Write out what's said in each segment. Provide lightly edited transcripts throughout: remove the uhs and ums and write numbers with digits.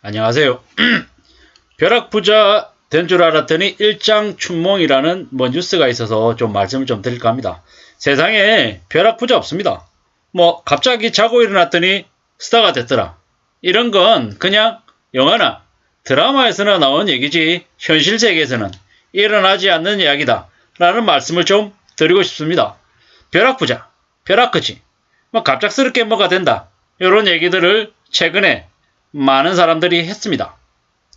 안녕하세요. 벼락부자 된 줄 알았더니 일장춘몽이라는 뉴스가 있어서 좀 말씀을 좀 드릴까 합니다. 세상에 벼락부자 없습니다. 갑자기 자고 일어났더니 스타가 됐더라. 이런 건 그냥 영화나 드라마에서나 나온 얘기지 현실 세계에서는 일어나지 않는 이야기다 라는 말씀을 좀 드리고 싶습니다. 벼락부자, 벼락거지, 갑작스럽게 뭐가 된다, 이런 얘기들을 최근에 많은 사람들이 했습니다.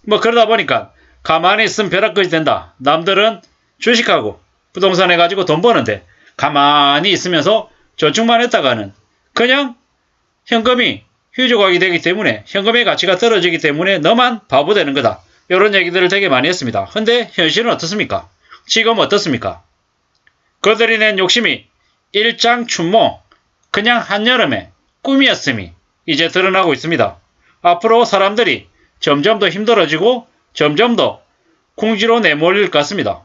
그러다 보니까 가만히 있으면 벼락거지 된다. 남들은 주식하고 부동산 해가지고 돈 버는데 가만히 있으면서 저축만 했다가는 그냥 현금이 휴족하게 되기 때문에 현금의 가치가 떨어지기 때문에 너만 바보 되는 거다. 이런 얘기들을 되게 많이 했습니다. 근데 현실은 어떻습니까? 지금 어떻습니까? 그들이 낸 욕심이 일장춘몽, 그냥 한여름의 꿈이었음이 이제 드러나고 있습니다. 앞으로 사람들이 점점 더 힘들어지고 점점 더 궁지로 내몰릴 것 같습니다.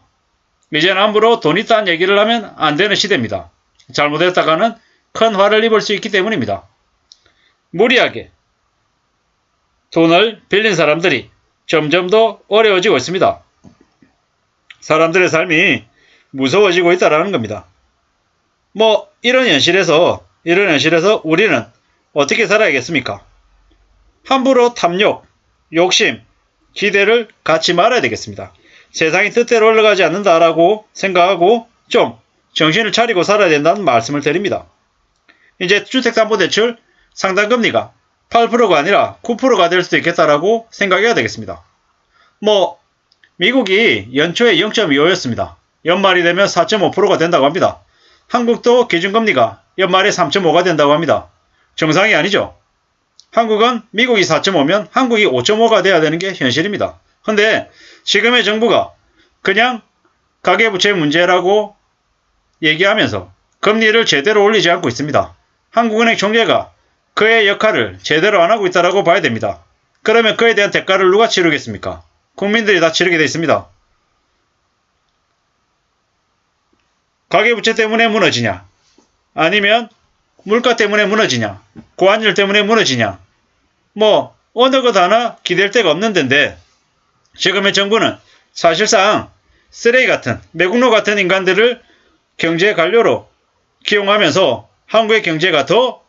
이제는 함부로 돈 있다는 얘기를 하면 안 되는 시대입니다. 잘못했다가는 큰 화를 입을 수 있기 때문입니다. 무리하게 돈을 빌린 사람들이 점점 더 어려워지고 있습니다. 사람들의 삶이 무서워지고 있다는 겁니다. 이런 현실에서 우리는 어떻게 살아야겠습니까? 함부로 탐욕, 욕심, 기대를 갖지 말아야 되겠습니다. 세상이 뜻대로 흘러가지 않는다라고 생각하고 좀 정신을 차리고 살아야 된다는 말씀을 드립니다. 이제 주택담보대출 상단금리가 8%가 아니라 9%가 될 수도 있겠다라고 생각해야 되겠습니다. 미국이 연초에 0.25였습니다. 연말이 되면 4.5%가 된다고 합니다. 한국도 기준금리가 연말에 3.5가 된다고 합니다. 정상이 아니죠. 한국은 미국이 4.5면 한국이 5.5가 돼야 되는 게 현실입니다. 근데 지금의 정부가 그냥 가계부채 문제라고 얘기하면서 금리를 제대로 올리지 않고 있습니다. 한국은행 총재가 그의 역할을 제대로 안 하고 있다고 봐야 됩니다. 그러면 그에 대한 대가를 누가 치르겠습니까? 국민들이 다 치르게 되어 있습니다. 가계부채 때문에 무너지냐? 아니면 물가 때문에 무너지냐? 고환율 때문에 무너지냐? 어느 것 하나 기댈 데가 없는 데인데 지금의 정부는 사실상 쓰레기 같은 매국노 같은 인간들을 경제 관료로 기용하면서 한국의 경제가 더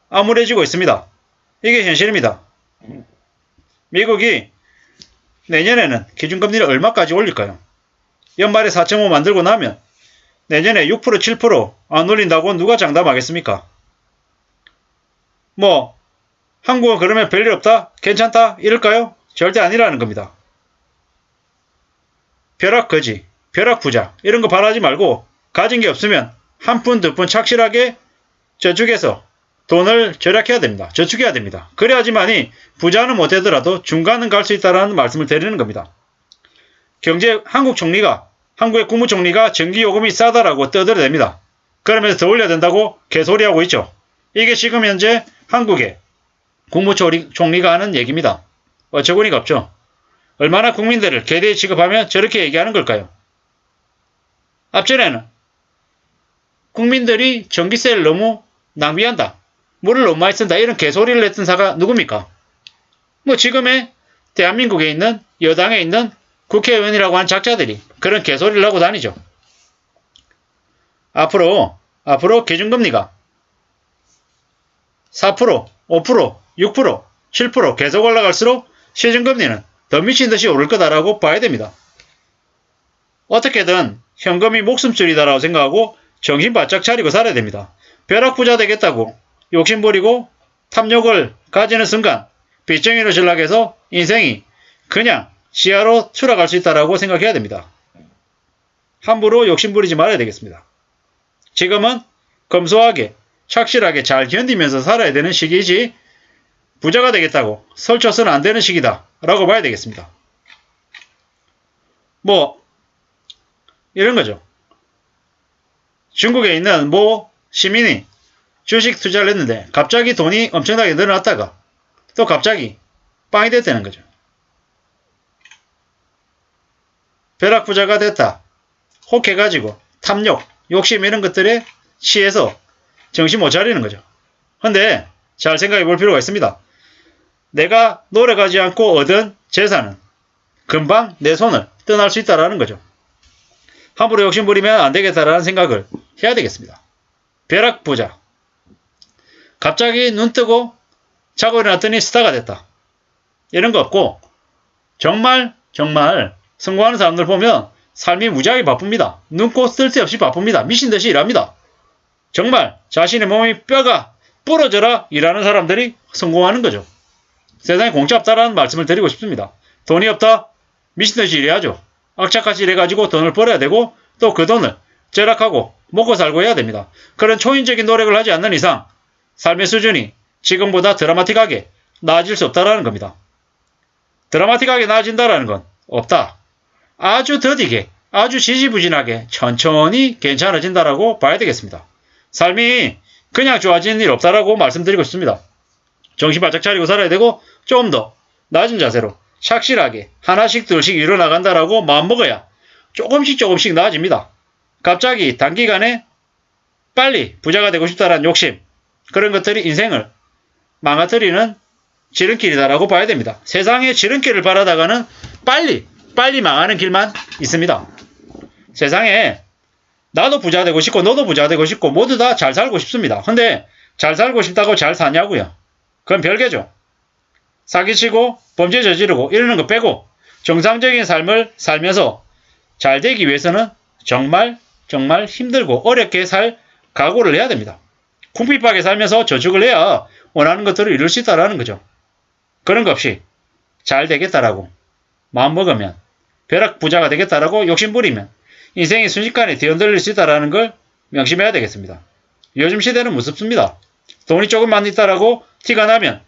암울해지고 있습니다. 이게 현실입니다. 미국이 내년에는 기준금리를 얼마까지 올릴까요? 연말에 4.5 만들고 나면 내년에 6%, 7%안 올린다고 누가 장담하겠습니까? 한국은 그러면 별일 없다? 괜찮다? 이럴까요? 절대 아니라는 겁니다. 벼락거지, 벼락부자 이런 거 바라지 말고 가진 게 없으면 한 푼, 두 푼 착실하게 저축해서 돈을 절약해야 됩니다. 저축해야 됩니다. 그래야지만이 부자는 못되더라도 중간은 갈 수 있다는 말씀을 드리는 겁니다. 한국의 국무총리가 전기요금이 싸다라고 떠들어댑니다. 그러면서 더 올려야 된다고 개소리하고 있죠. 이게 지금 현재 한국의 국무총리가 하는 얘기입니다. 어처구니가 없죠. 얼마나 국민들을 개대히 취급하며 저렇게 얘기하는 걸까요? 앞전에는 국민들이 전기세를 너무 낭비한다, 물을 너무 많이 쓴다, 이런 개소리를 했던 사가 누굽니까? 지금의 대한민국에 있는 여당에 있는 국회의원이라고 하는 작자들이 그런 개소리를 하고 다니죠. 앞으로 기준금리가 4%, 5%, 6%, 7% 계속 올라갈수록 시중금리는 더 미친 듯이 오를 거다라고 봐야 됩니다. 어떻게든 현금이 목숨줄이다라고 생각하고 정신 바짝 차리고 살아야 됩니다. 벼락부자 되겠다고 욕심부리고 탐욕을 가지는 순간 빚쟁이로 전락해서 인생이 그냥 지하로 추락할 수 있다라고 생각해야 됩니다. 함부로 욕심부리지 말아야 되겠습니다. 지금은 검소하게 착실하게 잘 견디면서 살아야 되는 시기이지 부자가 되겠다고 설쳐서는 안 되는 시기다 라고 봐야 되겠습니다. 이런 거죠. 중국에 있는 시민이 주식 투자를 했는데 갑자기 돈이 엄청나게 늘어났다가 또 갑자기 빵이 됐다는 거죠. 벼락부자가 됐다, 혹해가지고 탐욕, 욕심 이런 것들에 취해서 정신 못 차리는 거죠. 근데 잘 생각해 볼 필요가 있습니다. 내가 노력하지 않고 얻은 재산은 금방 내 손을 떠날 수 있다는 거죠. 함부로 욕심부리면 안 되겠다라는 생각을 해야 되겠습니다. 벼락부자. 갑자기 눈 뜨고 자고 일어났더니 스타가 됐다. 이런 거 없고 정말 성공하는 사람들 보면 삶이 무지하게 바쁩니다. 눈코 뜰 새 없이 바쁩니다. 미친듯이 일합니다. 정말 자신의 몸이 뼈가 부러져라 일하는 사람들이 성공하는 거죠. 세상에 공짜 없다라는 말씀을 드리고 싶습니다. 돈이 없다? 미친듯이 일해야죠. 악착같이 일해가지고 돈을 벌어야 되고 또 그 돈을 절약하고 먹고 살고 해야 됩니다. 그런 초인적인 노력을 하지 않는 이상 삶의 수준이 지금보다 드라마틱하게 나아질 수 없다라는 겁니다. 드라마틱하게 나아진다라는 건 없다. 아주 더디게, 아주 지지부진하게 천천히 괜찮아진다라고 봐야 되겠습니다. 삶이 그냥 좋아지는 일 없다라고 말씀드리고 싶습니다. 정신 바짝 차리고 살아야 되고 좀 더 낮은 자세로 착실하게 하나씩 둘씩 일어나간다라고 마음먹어야 조금씩 나아집니다. 갑자기 단기간에 빨리 부자가 되고 싶다라는 욕심, 그런 것들이 인생을 망가뜨리는 지름길이다라고 봐야 됩니다. 세상에 지름길을 바라다가는 빨리 망하는 길만 있습니다. 세상에 나도 부자 되고 싶고 너도 부자 되고 싶고 모두 다 잘 살고 싶습니다. 근데 잘 살고 싶다고 잘 사냐고요? 그건 별개죠. 사기치고 범죄 저지르고 이러는 거 빼고 정상적인 삶을 살면서 잘 되기 위해서는 정말 힘들고 어렵게 살 각오를 해야 됩니다. 궁핍하게 살면서 저축을 해야 원하는 것들을 이룰 수 있다는 거죠. 그런 거 없이 잘 되겠다라고 마음먹으면 벼락부자가 되겠다라고 욕심부리면 인생이 순식간에 뒤흔들릴 수 있다는 걸 명심해야 되겠습니다. 요즘 시대는 무섭습니다. 돈이 조금만 있다라고 티가 나면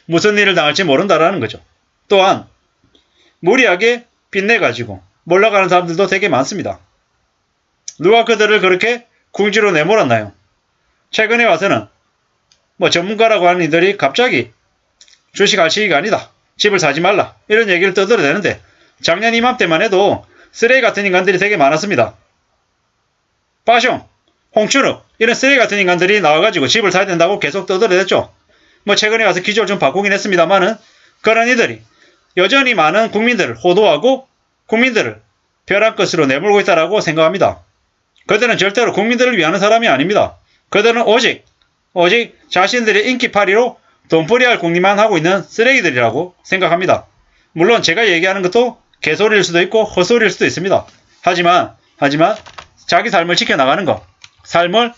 무슨 일을 당할지 모른다라는 거죠. 또한 무리하게 빚내가지고 몰락가는 사람들도 되게 많습니다. 누가 그들을 그렇게 궁지로 내몰았나요? 최근에 와서는 전문가라고 하는 이들이 갑자기 주식할 시기가 아니다. 집을 사지 말라. 이런 얘기를 떠들어대는데 작년 이맘때만 해도 쓰레기 같은 인간들이 되게 많았습니다. 빠숑, 홍춘욱 이런 쓰레기 같은 인간들이 나와가지고 집을 사야 된다고 계속 떠들어댔죠. 최근에 와서 기조를 좀 바꾸긴 했습니다만은 그런 이들이 여전히 많은 국민들을 호도하고 국민들을 벼락끝으로 내몰고 있다라고 생각합니다. 그들은 절대로 국민들을 위하는 사람이 아닙니다. 그들은 오직 자신들의 인기파리로 돈벌이할 궁리만 하고 있는 쓰레기들이라고 생각합니다. 물론 제가 얘기하는 것도 개소리일 수도 있고 헛소리일 수도 있습니다. 하지만 자기 삶을 지켜나가는 것, 삶을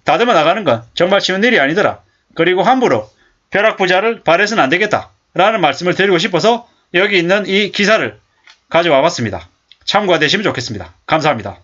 다듬어 나가는 건 정말 쉬운 일이 아니더라. 그리고 함부로 벼락부자를 바래서는 안 되겠다 라는 말씀을 드리고 싶어서 여기 있는 이 기사를 가져와 봤습니다. 참고가 되시면 좋겠습니다. 감사합니다.